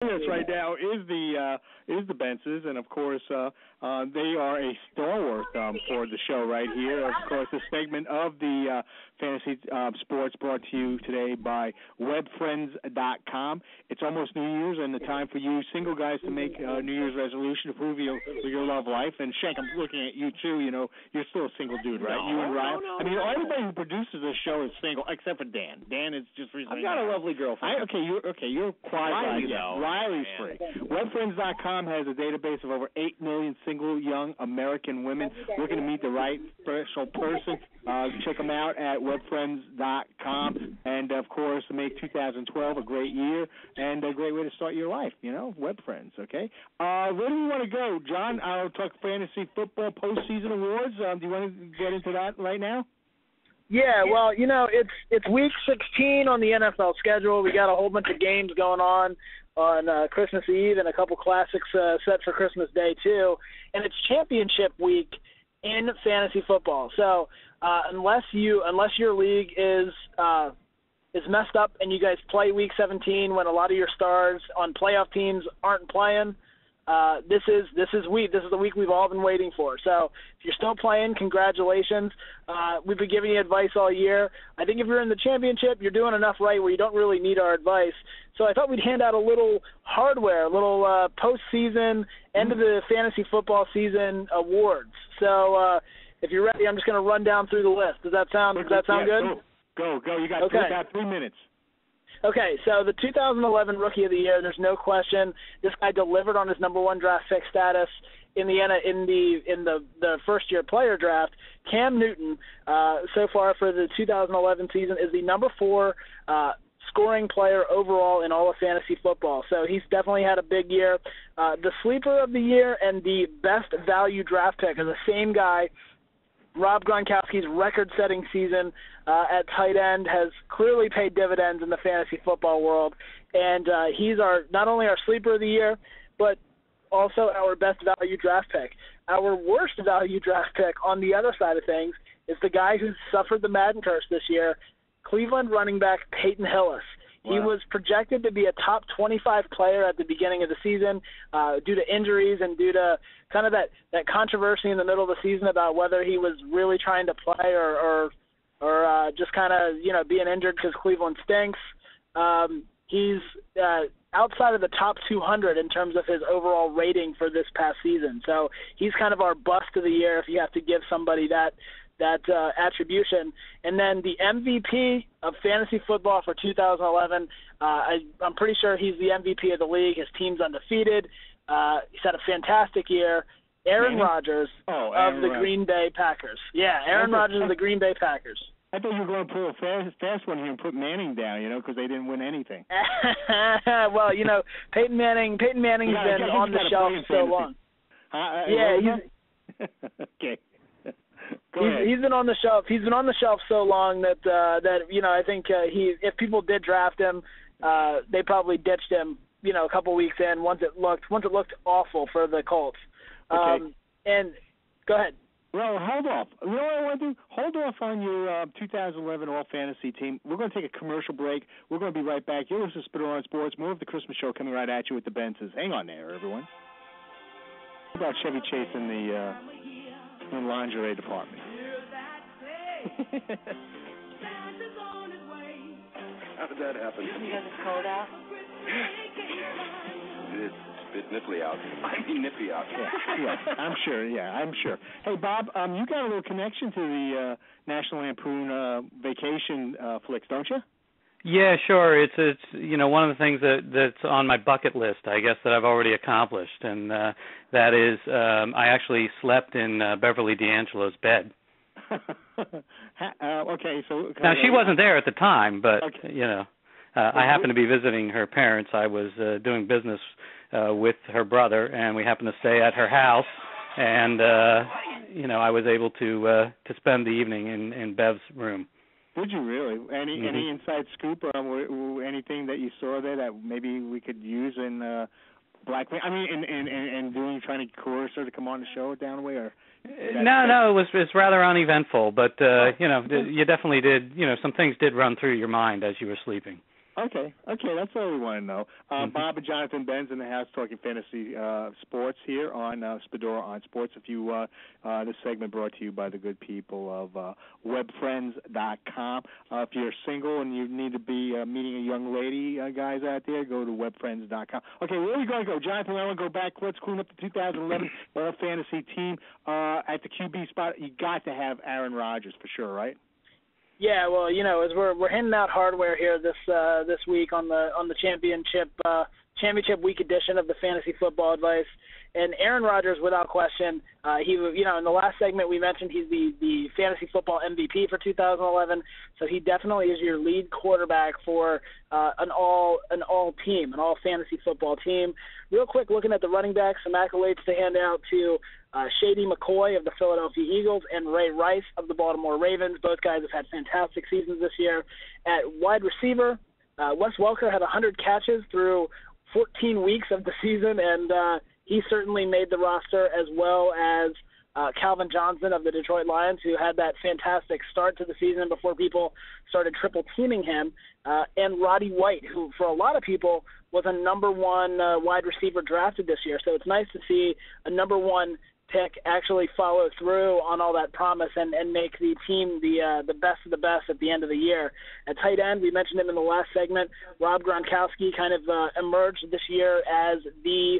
Yes, right now is the Bences, and of course they are a stalwart for the show right here. Of course, the segment of the fantasy sports brought to you today by WebFriends.com. It's almost New Year's, and the time for you single guys to make a New Year's resolution to prove your love life. And Shank, I'm looking at you too. You know, you're still a single dude, right? No, you and Ryan. no, I mean, everybody who produces this show is single, except for Dan. Dan is just recently. I've got a lovely girlfriend. You're quiet. Riley, though. Riley's free. WebFriends.com has a database of over 8 million single young American women looking to meet the right special person. Check them out at WebFriends.com. And, of course, make 2012 a great year and a great way to start your life, you know, Web Friends, okay? Where do you want to go? John, I'll talk fantasy football postseason awards. Do you want to get into that right now? Yeah, well, you know, it's week 16 on the NFL schedule. We got a whole bunch of games going on Christmas Eve and a couple classics set for Christmas Day too. And it's championship week in fantasy football. So unless your league is messed up and you guys play week 17 when a lot of your stars on playoff teams aren't playing, this is the week we've all been waiting for. So if you're still playing, congratulations. We've been giving you advice all year. I think if you're in the championship, you're doing enough right where you don't really need our advice. So I thought we'd hand out a little hardware, a little postseason, end of the fantasy football season awards. So if you're ready, I'm just going to run down through the list. Does that sound good? Go. You got about 3 minutes. Okay, so the 2011 Rookie of the Year, there's no question. This guy delivered on his number one draft pick status in the first year player draft. Cam Newton, so far for the 2011 season, is the number 4 scoring player overall in all of fantasy football. So he's definitely had a big year. The sleeper of the year and the best value draft pick are the same guy. Rob Gronkowski's record-setting season at tight end has clearly paid dividends in the fantasy football world, and he's not only our sleeper of the year, but also our best value draft pick. Our worst value draft pick on the other side of things is the guy who's suffered the Madden curse this year, Cleveland running back Peyton Hillis. Wow. He was projected to be a top 25 player at the beginning of the season due to injuries and due to kind of that controversy in the middle of the season about whether he was really trying to play or just kind of, you know, being injured because Cleveland stinks. He's outside of the top 200 in terms of his overall rating for this past season. So he's kind of our bust of the year if you have to give somebody that attribution. And then the MVP of fantasy football for 2011, I'm pretty sure he's the MVP of the league. His team's undefeated. He's had a fantastic year. Aaron Rodgers of the Green Bay Packers. Yeah, Aaron Rodgers of the Green Bay Packers. I thought you were going to pull a fast one here and put Manning down, you know, because they didn't win anything. Well, you know, Peyton Manning's been on the shelf so long. Okay. He's been on the shelf. He's been on the shelf so long that you know, I think if people did draft him, they probably ditched him, you know, a couple weeks in once it looked awful for the Colts. Okay. And go ahead. Well, hold off. You know what I want to do? Hold off on your 2011 All-Fantasy team. We're going to take a commercial break. We're going to be right back. You're listening to Spit on Sports. More of the Christmas show coming right at you with the Bences. Hang on there, everyone. How about Chevy Chase in the lingerie department? How did that happen? Because it's cold out? It's a bit nipply out. I mean nippy out. Yeah, I'm sure. Hey, Bob, you got a little connection to the National Lampoon vacation flicks, don't you? Yeah, sure. It's you know, one of the things that's on my bucket list, I guess, that I've already accomplished, and that is I actually slept in Beverly D'Angelo's bed. Okay, so now she wasn't there at the time, but okay. You know, I happened to be visiting her parents. I was doing business with her brother, and we happened to stay at her house, and you know, I was able to spend the evening in Bev's room. Did you really? Any inside scoop or anything that you saw there that maybe we could use in Blackmail? I mean, in trying to coerce her to come on the show down the way, or? No, it's rather uneventful, but you know, you definitely did. You know, some things did run through your mind as you were sleeping. Okay, that's all we want to know. Bob and Jonathan Benz in the house talking fantasy sports here on Spadora on Sports. If you this segment brought to you by the good people of webfriends.com. If you're single and you need to be meeting a young lady, guys out there, go to webfriends.com. Okay, where are we going to go? Jonathan, I want to go back. Let's clean up the 2011 All-Fantasy team. At the QB spot, you got to have Aaron Rodgers for sure, right? Yeah, well, as we're handing out hardware here this week on the championship week edition of the Fantasy Football Advice, and Aaron Rodgers, without question, he in the last segment we mentioned he's the Fantasy Football MVP for 2011, so he definitely is your lead quarterback for an all fantasy football team. Real quick, looking at the running backs, some accolades to hand out to Shady McCoy of the Philadelphia Eagles and Ray Rice of the Baltimore Ravens. Both guys have had fantastic seasons this year. At wide receiver, Wes Welker had 100 catches through 14 weeks of the season, and he certainly made the roster, as well as Calvin Johnson of the Detroit Lions, who had that fantastic start to the season before people started triple-teaming him, and Roddy White, who for a lot of people was a number one wide receiver drafted this year. So it's nice to see a number one pick actually follow through on all that promise and make the team the best of the best at the end of the year. At tight end, we mentioned him in the last segment, Rob Gronkowski kind of emerged this year as the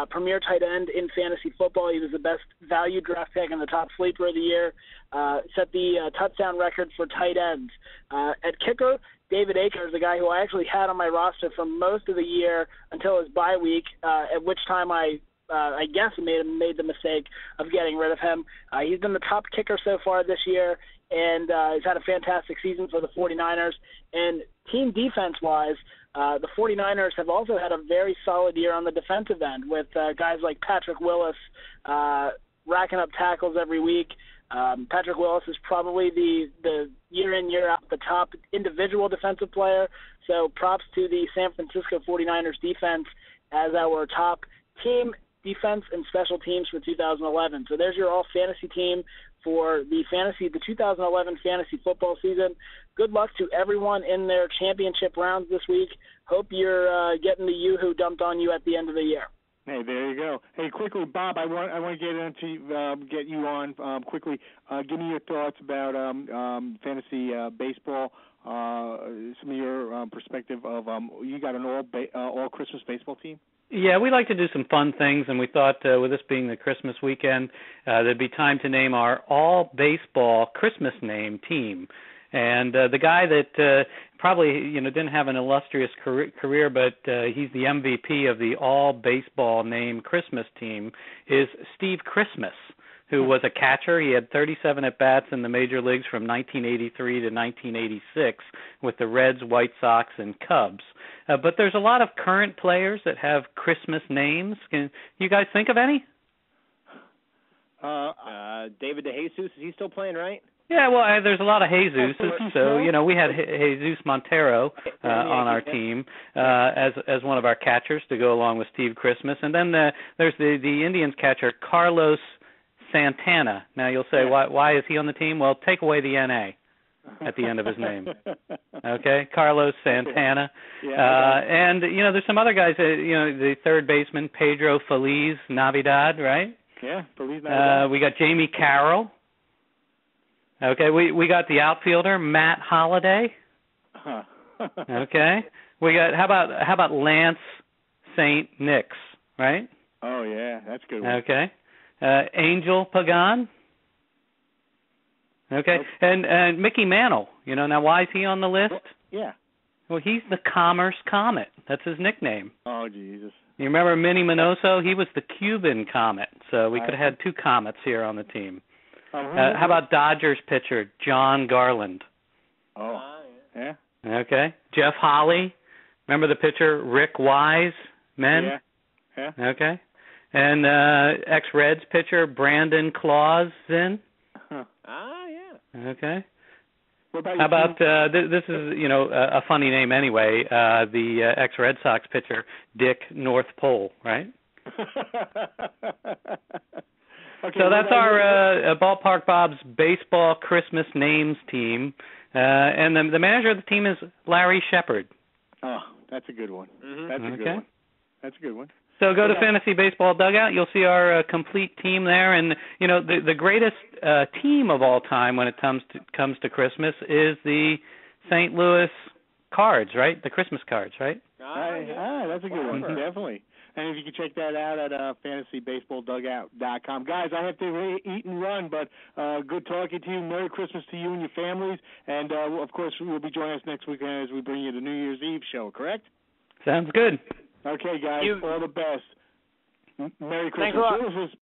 premier tight end in fantasy football. He was the best value draft pick and the top sleeper of the year, set the touchdown record for tight ends. At kicker, David Akers, the guy who I actually had on my roster for most of the year until his bye week, at which time I guess made the mistake of getting rid of him. He's been the top kicker so far this year, and he's had a fantastic season for the 49ers. And team defense-wise, the 49ers have also had a very solid year on the defensive end with guys like Patrick Willis racking up tackles every week. Patrick Willis is probably the year in, year out, the top individual defensive player. So props to the San Francisco 49ers defense as our top team defense and special teams for 2011. So there's your all-fantasy team for the 2011 fantasy football season. Good luck to everyone in their championship rounds this week. Hope you're getting the yoo-hoo dumped on you at the end of the year. Hey, there you go. Hey, quickly, Bob, I want to get you on quickly. Give me your thoughts about fantasy baseball. Some of your perspective of you got an all Christmas baseball team. Yeah, we like to do some fun things, and we thought with this being the Christmas weekend, there'd be time to name our all-baseball Christmas name team. And the guy that probably didn't have an illustrious career, but he's the MVP of the all-baseball name Christmas team is Steve Christmas, who was a catcher. He had 37 at-bats in the major leagues from 1983 to 1986 with the Reds, White Sox, and Cubs. But there's a lot of current players that have Christmas names. Can you guys think of any? David DeJesus, is he still playing, right? Yeah, well, there's a lot of Jesus. So, we had Jesus Montero on our team as one of our catchers to go along with Steve Christmas. And then there's the Indians catcher, Carlos Santana. Now, you'll say, why is he on the team? Well, take away the N.A. at the end of his name. Okay, Carlos Santana. And, there's some other guys, the third baseman, Pedro Feliz Navidad, right? Yeah, Feliz Navidad. We got Jamie Carroll. Okay, we got the outfielder, Matt Holliday. Okay. We got how about Lance St. Nix, right? Oh yeah, that's a good one. Okay. Angel Pagan. Okay. And Mickey Mantle, now why is he on the list? Yeah. Well, he's the Commerce Comet. That's his nickname. Oh, Jesus. You remember Minnie Minoso? He was the Cuban Comet. So we could have had two comets here on the team. How about Dodgers pitcher John Garland? Oh, yeah. Okay. Jeff Holley. Remember the pitcher Rick Wise? Men? Yeah. Okay. And ex-Reds pitcher Brandon Clausen? Yeah. Okay. How about this is a funny name anyway, the ex-Red Sox pitcher Dick North Pole, right? Okay, so that's our Ballpark Bob's baseball Christmas names team, and the manager of the team is Larry Shepard. Oh, that's a good one. Mm-hmm. That's a good one. That's a good one. So go to Fantasy Baseball Dugout. You'll see our complete team there, and you know the greatest team of all time when it comes to Christmas is the St. Louis Cards, right? The Christmas cards, right? That's a good one, definitely. And if you can check that out at fantasybaseballdugout.com. Guys, I have to eat and run, but good talking to you. Merry Christmas to you and your families. And, of course, you'll be joining us next week as we bring you the New Year's Eve show, correct? Sounds good. Okay, guys, all the best. Merry Christmas. Thanks a lot. This is